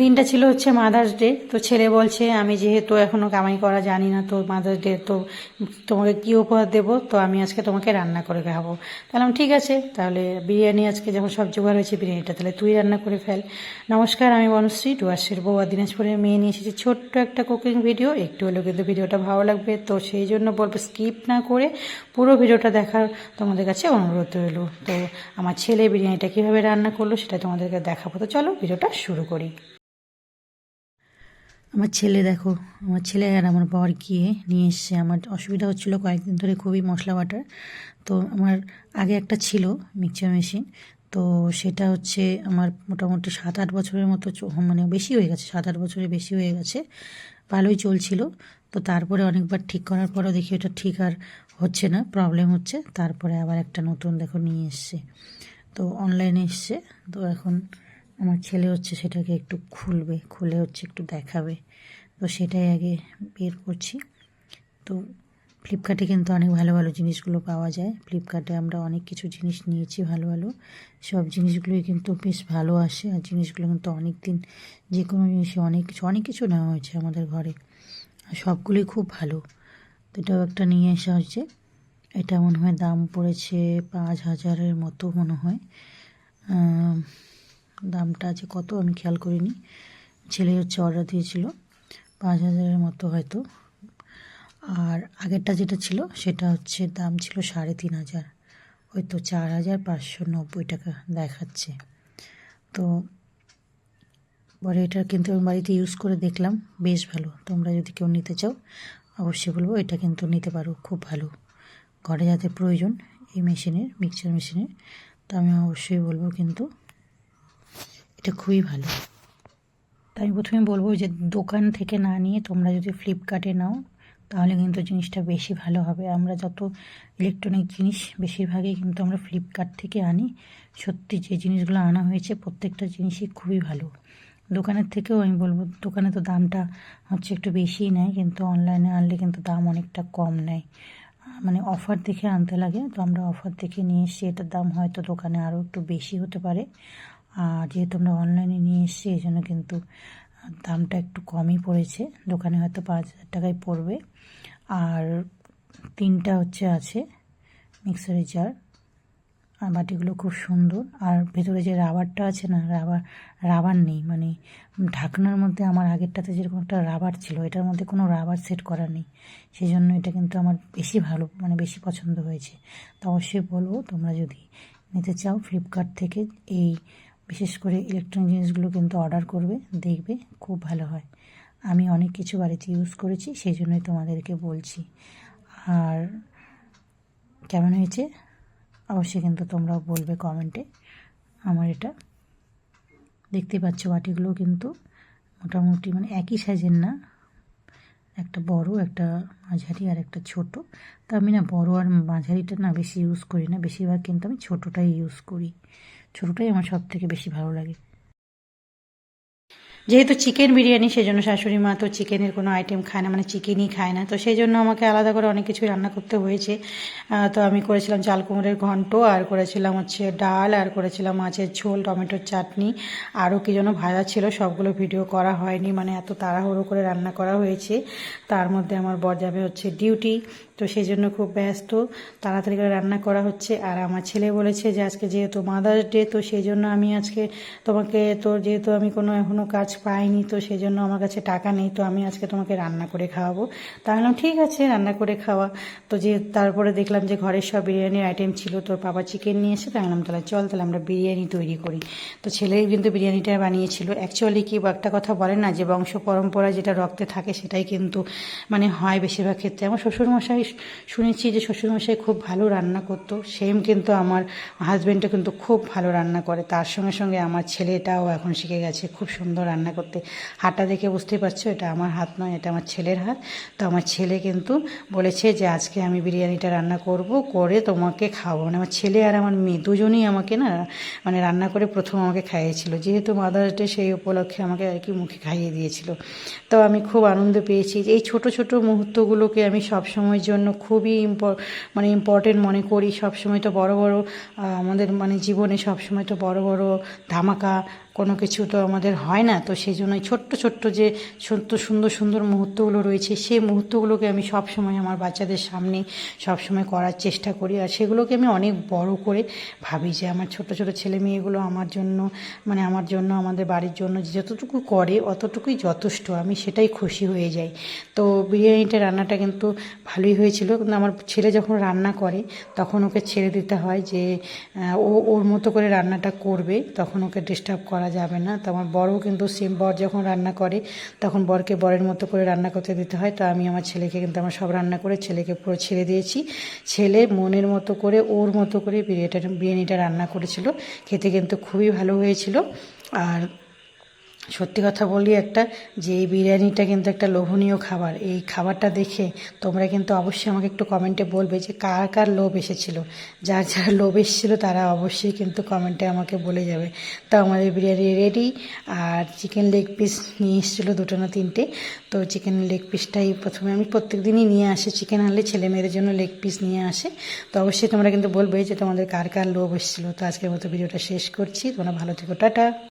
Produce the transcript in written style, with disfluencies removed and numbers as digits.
দিনটা ছিল হচ্ছে মাদার্স ডে। তো ছেলে বলছে আমি যেহেতু এখনও কামাই করা জানি না, তো মাদার্স ডে তো তোমাকে কী উপহার দেবো, তো আমি আজকে তোমাকে রান্না করে খাবো। তাহলে ঠিক আছে, তাহলে বিরিয়ানি আজকে যখন সব জোগাড় হয়েছে বিরিয়ানিটা তাহলে তুই রান্না করে ফেল। নমস্কার, আমি বনশ্রী, ডুয়ার্সের বউ আর দিনাজপুরের মেয়ে নিয়ে এসেছি ছোট্ট একটা কুকিং ভিডিও। একটু হলেও কিন্তু ভিডিওটা ভালো লাগবে, তো সেই জন্য বলবো স্কিপ না করে পুরো ভিডিওটা দেখার তোমাদের কাছে অনুরোধ রইল। তো আমার ছেলে বিরিয়ানিটা কীভাবে রান্না করলো সেটা তোমাদেরকে দেখাবো। তো চলো ভিডিওটা শুরু করি। আমার ছেলে দেখো, আমার ছেলে আর আমার বর গিয়ে নিয়ে এসছে। আমার অসুবিধা হচ্ছিলো কয়েকদিন ধরে খুবই মশলা বাটার। তো আমার আগে একটা ছিল মিক্সচার মেশিন, তো সেটা হচ্ছে আমার মোটামুটি 7-8 বছরের মতো মানে বেশি হয়ে গেছে, 7-8 বছরের বেশি হয়ে গেছে। ভালোই চলছিল। তো তারপরে অনেকবার ঠিক করার পরও দেখি ওটা ঠিক আর হচ্ছে না, প্রবলেম হচ্ছে। তারপরে আবার একটা নতুন দেখো নিয়ে এসছে, তো অনলাইনে এসছে। তো এখন আমার ছেলে হচ্ছে সেটাকে একটু খুলে হচ্ছে একটু দেখাবে। তো সেটাই আগে বের করছি। তো ফ্লিপকার্টে কিন্তু অনেক ভালো ভালো জিনিসগুলো পাওয়া যায়। ফ্লিপকার্টে আমরা অনেক কিছু জিনিস নিয়েছি ভালো ভালো, সব জিনিসগুলোই কিন্তু বেশ ভালো আসে। আর জিনিসগুলো কিন্তু অনেক দিন, যে কোনো জিনিসই অনেক কিছু নেওয়া হয়েছে আমাদের ঘরে, আর সবগুলোই খুব ভালো। তো এটাও একটা নিয়ে আসা হয়েছে। এটা মনে হয় দাম পড়েছে 5,000-এর মতো মনে হয়। দামটা আছে কত আমি খেয়াল করিনি, ছেলে হচ্ছে অর্ডার দিয়েছিল, 5,000-এর মতো হয়তো। আর আগেরটা যেটা ছিল সেটা হচ্ছে দাম ছিল 3,500, ওই তো 4,590 টাকা দেখাচ্ছে। তো পরে এটা কিন্তু আমি বাড়িতে ইউজ করে দেখলাম, বেশ ভালো। তোমরা যদি কেউ নিতে চাও অবশ্যই বলবো এটা কিন্তু নিতে পারো, খুব ভালো। ঘরে যাতে প্রয়োজন এই মেশিনের, মিক্সচার মেশিনের, তো আমি অবশ্যই বলবো কিন্তু এটা খুবই ভালো। তাই আমি প্রথমে বলবো যে দোকান থেকে না নিয়ে তোমরা যদি ফ্লিপকার্টে নাও তাহলে কিন্তু জিনিসটা বেশি ভালো হবে। আমরা যত ইলেকট্রনিক জিনিস বেশিরভাগই কিন্তু আমরা ফ্লিপকার্ট থেকে আনি। সত্যি যে জিনিসগুলো আনা হয়েছে প্রত্যেকটা জিনিসই খুবই ভালো। দোকানের থেকেও আমি বলবো, দোকানে তো দামটা হচ্ছে একটু বেশিই নেয়, কিন্তু অনলাইনে আনলে কিন্তু দাম অনেকটা কম নেয়, মানে অফার দেখে আনতে লাগে। তো আমরা অফার দেখে নিয়ে এসেছি, এটার দাম হয়তো দোকানে আরও একটু বেশি হতে পারে। আর যেহেতু আমরা অনলাইনে নিয়ে এসেছি এই জন্য কিন্তু দামটা একটু কমই পড়েছে, দোকানে হয়তো 5,000 টাকাই পড়বে। আর 3টা হচ্ছে আছে মিক্সারের জার, আর বাটিগুলো খুব সুন্দর। আর ভেতরে যে রাবারটা আছে না, রাবার নেই, মানে ঢাকনার মধ্যে আমার আগেরটাতে যেরকম একটা রাবার ছিল, এটার মধ্যে কোনো রাবার সেট করা নেই। সেই জন্য এটা কিন্তু আমার বেশি ভালো, মানে বেশি পছন্দ হয়েছে। তো অবশ্যই বলবো তোমরা যদি নিতে চাও ফ্লিপকার্ট থেকে এই বিশেষ করে ইলেকট্রনিক জিনিসগুলো কিন্তু অর্ডার করবে, দেখবে খুব ভালো হয়। আমি অনেক কিছু বাড়িতে ইউজ করেছি, সেই জন্যই তোমাদেরকে বলছি। আর কেমন হয়েছে অবশ্যই কিন্তু তোমরাও বলবে কমেন্টে। আমার এটা দেখতে পাচ্ছ বাটিগুলো কিন্তু মোটামুটি মানে একই সাইজের না, একটা বড়, একটা মাঝারি আর একটা ছোট। তা আমি না বড় আর মাঝারিটা না বেশি ইউজ করি না, বেশিরভাগ কিন্তু আমি ছোটোটাই ইউজ করি। ছোটোটাই আমার সব থেকে বেশি ভালো লাগে। যেহেতু চিকেন বিরিয়ানি সেজন্য শাশুড়ি মা তো চিকেনের কোনো আইটেম খায় না, মানে চিকেনই খায় না, তো সেই জন্য আমাকে আলাদা করে অনেক কিছু রান্না করতে হয়েছে। তো আমি করেছিলাম চাল কুমড়োর ঘন্ট, আর করেছিলাম হচ্ছে ডাল, আর করেছিলাম মাছের ঝোল, টমেটোর চাটনি, আরও কী যেন ভাজা ছিল, সবগুলো ভিডিও করা হয়নি, মানে এত তাড়াহুড়ো করে রান্না করা হয়েছে। তার মধ্যে আমার বর যাবে হচ্ছে ডিউটি, তো সেই জন্য খুব ব্যস্ত, তাড়াতাড়ি করে রান্না করা হচ্ছে। আর আমার ছেলে বলেছে যে আজকে যেহেতু মাদার্স ডে, তো সেই জন্য আমি আজকে তোমাকে, তো যেহেতু আমি কোনো এখনও কাজ পাইনি, তো সেই জন্য আমার কাছে টাকা নেই, তো আমি আজকে তোমাকে রান্না করে খাওয়াবো। তাহলে ঠিক আছে রান্না করে খাওয়া। তো যে তারপরে দেখলাম যে ঘরের সব বিরিয়ানির আইটেম ছিল, তোর বাবা চিকেন নিয়ে এসে, তাই বললাম তাহলে চল তাহলে আমরা বিরিয়ানি তৈরি করি। তো ছেলেই কিন্তু বিরিয়ানিটা বানিয়েছিল। অ্যাকচুয়ালি কি একটা কথা বলে না যে বংশ পরম্পরা যেটা রক্তে থাকে সেটাই কিন্তু মানে হয় বেশিরভাগ ক্ষেত্রে। আমার শ্বশুরমশাই শুনেছি যে শ্বশুরমশাই খুব ভালো রান্না করতো, সেম কিন্তু আমার হাজব্যান্ডও কিন্তু খুব ভালো রান্না করে। তার সঙ্গে সঙ্গে আমার ছেলেটাও এখন শিখে গেছে খুব সুন্দর রান্না করতে। হাতটা দেখে বুঝতেই পারছো এটা আমার হাত নয়, এটা আমার ছেলের হাত। তো আমার ছেলে কিন্তু বলেছে যে আজকে আমি বিরিয়ানিটা রান্না করব, করে তোমাকে খাওয়াবো। মানে আমার ছেলে আর আমার মেয়ে দুজনেই আমাকে না মানে রান্না করে প্রথম আমাকে খাইয়েছিল, যেহেতু মাদার্স ডে সেই উপলক্ষে আমাকে আর কি মুখে খাইয়ে দিয়েছিল। তো আমি খুব আনন্দ পেয়েছি। এই ছোট ছোট মুহূর্তগুলোকে আমি সব সময়ের জন্য খুবই মানে ইম্পর্টেন্ট মনে করি। সব সময় তো বড় বড় আমাদের মানে জীবনে সব সময় তো বড় বড় ধামাকা কোনো কিছু তো আমাদের হয় না, তো সেই জন্য ছোট্ট ছোট্ট যে সুন্দর সুন্দর মুহূর্তগুলো রয়েছে সেই মুহূর্তগুলোকে আমি সবসময় আমার বাচ্চাদের সামনে সবসময় করার চেষ্টা করি। আর সেগুলোকে আমি অনেক বড় করে ভাবি যে আমার ছোট ছোট ছেলে মেয়েগুলো আমার জন্য, মানে আমার জন্য, আমাদের বাড়ির জন্য যে যতটুকু করে অতটুকুই যথেষ্ট, আমি সেটাই খুশি হয়ে যাই। তো বিরিয়ানিটা রান্নাটা কিন্তু ভালোই হয়েছিল, কিন্তু আমার ছেলে যখন রান্না করে তখন ওকে ছেড়ে দিতে হয় যে ও ওর মতো করে রান্নাটা করবে, তখন ওকে ডিস্টার্ব করা যাবে না। তো আমার বরও কিন্তু সেম, বর যখন রান্না করে তখন বরকে বরের মতো করে রান্না করতে দিতে হয়। তো আমি আমার ছেলেকে কিন্তু আমার সব রান্না করে ছেলেকে পুরো ছেড়ে দিয়েছি। ছেলে মনের মতো করে ওর মতো করে বিরিয়ানিটা রান্না করেছিল, খেতে কিন্তু খুবই ভালো হয়েছিল। আর সত্যি কথা বলি একটা, যে এই বিরিয়ানিটা কিন্তু একটা লোভনীয় খাবার। এই খাবারটা দেখে তোমরা কিন্তু অবশ্যই আমাকে একটু কমেন্টে বলবে যে কার কার লোভ এসেছিলো। যার যার লোভ এসেছিলো তারা অবশ্যই কিন্তু কমেন্টে আমাকে বলে যাবে। তো আমাদের বিরিয়ানি রেডি। আর চিকেন লেগ পিস নিয়ে এসেছিলো 2টো না 3টে। তো চিকেন লেগ পিসটাই প্রথমে, আমি প্রত্যেক দিনই নিয়ে আসি চিকেন আনলে ছেলে মেয়েদের জন্য লেগ পিস নিয়ে আসে। তো অবশ্যই তোমরা কিন্তু বলবে যে তোমাদের কার কার লোভ এসেছিলো। তো আজকের মতো ভিডিওটা শেষ করছি, তোমরা ভালো থেকো, টাটা।